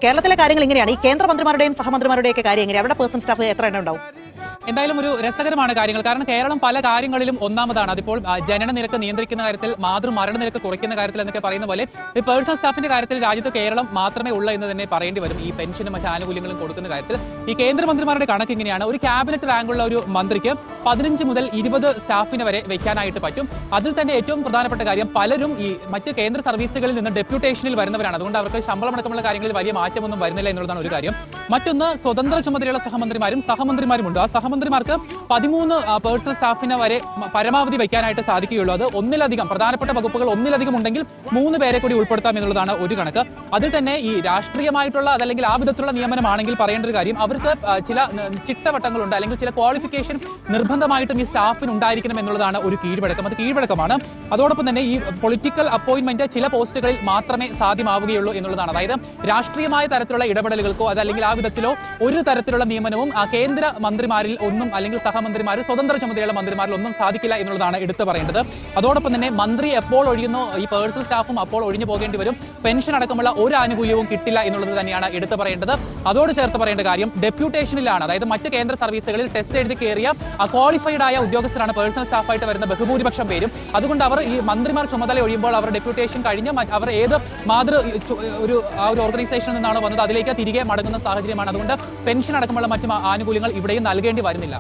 കേരളത്തിലെ കാര്യങ്ങൾ ഇങ്ങനെയാണ്. ഈ കേന്ദ്രമന്ത്രിമാരുടെയും സഹമന്ത്രിമാരുടെയൊക്കെ കാര്യം എങ്ങനെയാണ്? അവിടെ പേഴ്സണൽ സ്റ്റാഫ് എത്ര എണ്ണം ഉണ്ടാവും? എന്തായാലും ഒരു രസകരമാണ് കാര്യങ്ങൾ. കാരണം കേരളം പല കാര്യങ്ങളിലും ഒന്നാമതാണ്. അതിപ്പോൾ ജനന നിരക്ക് നിയന്ത്രിക്കുന്ന കാര്യത്തിൽ, മാതൃമരണ നിരക്ക് കുറയ്ക്കുന്ന കാര്യത്തിൽ എന്നൊക്കെ പറയുന്ന പോലെ ഈ പേഴ്സണൽ സ്റ്റാഫിന്റെ കാര്യത്തിൽ രാജ്യത്ത് കേരളം മാത്രമേ ഉള്ളൂ എന്ന് തന്നെ പറയേണ്ടി വരും. ഈ പെൻഷനും മറ്റ് ആനുകൂല്യങ്ങളും കൊടുക്കുന്ന കാര്യത്തിൽ ഈ കേന്ദ്രമന്ത്രിമാരുടെ കണക്ക് ഇങ്ങനെയാണ്. ഒരു ക്യാബിനറ്റ് റാങ്കുള്ള ഒരു മന്ത്രിക്ക് 15 മുതൽ 20 സ്റ്റാഫിനെ വരെ വെക്കാനായിട്ട് പറ്റും. അതിൽ തന്നെ ഏറ്റവും പ്രധാനപ്പെട്ട കാര്യം, പലരും ഈ മറ്റ് കേന്ദ്ര സർവീസുകളിൽ നിന്ന് ഡെപ്യൂട്ടേഷനിൽ വരുന്നവരാണ്. അതുകൊണ്ട് അവർക്ക് ശമ്പളം അടക്കമുള്ള കാര്യങ്ങളിൽ വലിയ മാറ്റമൊന്നും വരുന്നില്ല എന്നുള്ളതാണ് ഒരു കാര്യം. മറ്റൊന്ന്, സ്വതന്ത്ര ചുമതലയുള്ള സഹമന്ത്രിമാരും സഹമന്ത്രിമാരുമുണ്ട്. ആ സഹമന്ത്രിമാർക്ക് 13 പേഴ്സണൽ സ്റ്റാഫിനെ വരെ പരമാവധി വയ്ക്കാനായിട്ട് സാധിക്കുകയുള്ളൂ. അത് ഒന്നിലധികം പ്രധാനപ്പെട്ട വകുപ്പുകൾ ഒന്നിലധികം ഉണ്ടെങ്കിൽ 3 പേരെ കൂടി ഉൾപ്പെടുത്താം എന്നുള്ളതാണ് ഒരു കണക്ക്. അതിൽ തന്നെ ഈ രാഷ്ട്രീയമായിട്ടുള്ള അതല്ലെങ്കിൽ ആ വിധത്തിലുള്ള നിയമനമാണെങ്കിൽ പറയേണ്ട ഒരു കാര്യം, അവർക്ക് ചില ചിട്ടവട്ടങ്ങളുണ്ട്, അല്ലെങ്കിൽ ചില ക്വാളിഫിക്കേഷൻ നിർബന്ധമായിട്ടും ഈ സ്റ്റാഫിന് ഉണ്ടായിരിക്കണം എന്നുള്ളതാണ് ഒരു കീഴ്വഴക്കം. അത് കീഴ്വഴക്കമാണ്. അതോടൊപ്പം തന്നെ ഈ പൊളിറ്റിക്കൽ അപ്പോയിന്റ്മെന്റ് ചില പോസ്റ്റുകളിൽ മാത്രമേ സാധ്യമാവുകയുള്ളൂ എന്നുള്ളതാണ്. അതായത് രാഷ്ട്രീയമായ തരത്തിലുള്ള ഇടപെടലുകൾക്കോ അതല്ലെങ്കിൽ ആ വിധത്തിലോ ഒരു തരത്തിലുള്ള നിയമനവും കേന്ദ്ര മന്ത്രിമാരിൽ ഒന്നും അല്ലെങ്കിൽ സഹമന്ത്രിമാർ സ്വതന്ത്ര ചുമതലയുള്ള മന്ത്രിമാരിൽ ഒന്നും സാധിക്കില്ല എന്നുള്ളതാണ് എടുത്തു പറയേണ്ടത്. അതോടൊപ്പം തന്നെ മന്ത്രി എപ്പോൾ ഒഴിയുന്നോ ഈ പേഴ്സണൽ സ്റ്റാഫും അപ്പോൾ ഒഴിഞ്ഞു പോകേണ്ടി വരും. പെൻഷൻ അടക്കമുള്ള ഒരു ആനുകൂല്യവും കിട്ടില്ല എന്നുള്ളത് തന്നെയാണ് എടുത്തു പറയേണ്ടത്. അതോട് ചേർത്ത് പറയേണ്ട കാര്യം, ഡെപ്യൂട്ടേഷനിലാണ്, അതായത് മറ്റ് കേന്ദ്ര സർവീസുകളിൽ ടെസ്റ്റ് എഴുതി കയറിയ ക്വാളിഫൈഡ് ആയ ഉദ്യോഗസ്ഥരാണ് പേഴ്സണൽ സ്റ്റാഫായിട്ട് വരുന്ന ബഹുഭൂരിപക്ഷം പേരും. അതുകൊണ്ട് അവർ ഈ മന്ത്രിമാർ ചുമതല ഒഴിയുമ്പോൾ അവർ ഡെപ്യൂട്ടേഷൻ കഴിഞ്ഞ് അവർ ഏത് ഒരു ഓർഗനൈസേഷനിൽ നിന്നാണോ വന്നത് അതിലേക്ക് തിരികെ മടങ്ങുന്ന സാഹചര്യമാണ്. അതുകൊണ്ട് പെൻഷൻ അടക്കമുള്ള മറ്റു ആനുകൂല്യങ്ങൾ ഇവിടെയും നൽകേണ്ടി വരുന്നില്ല.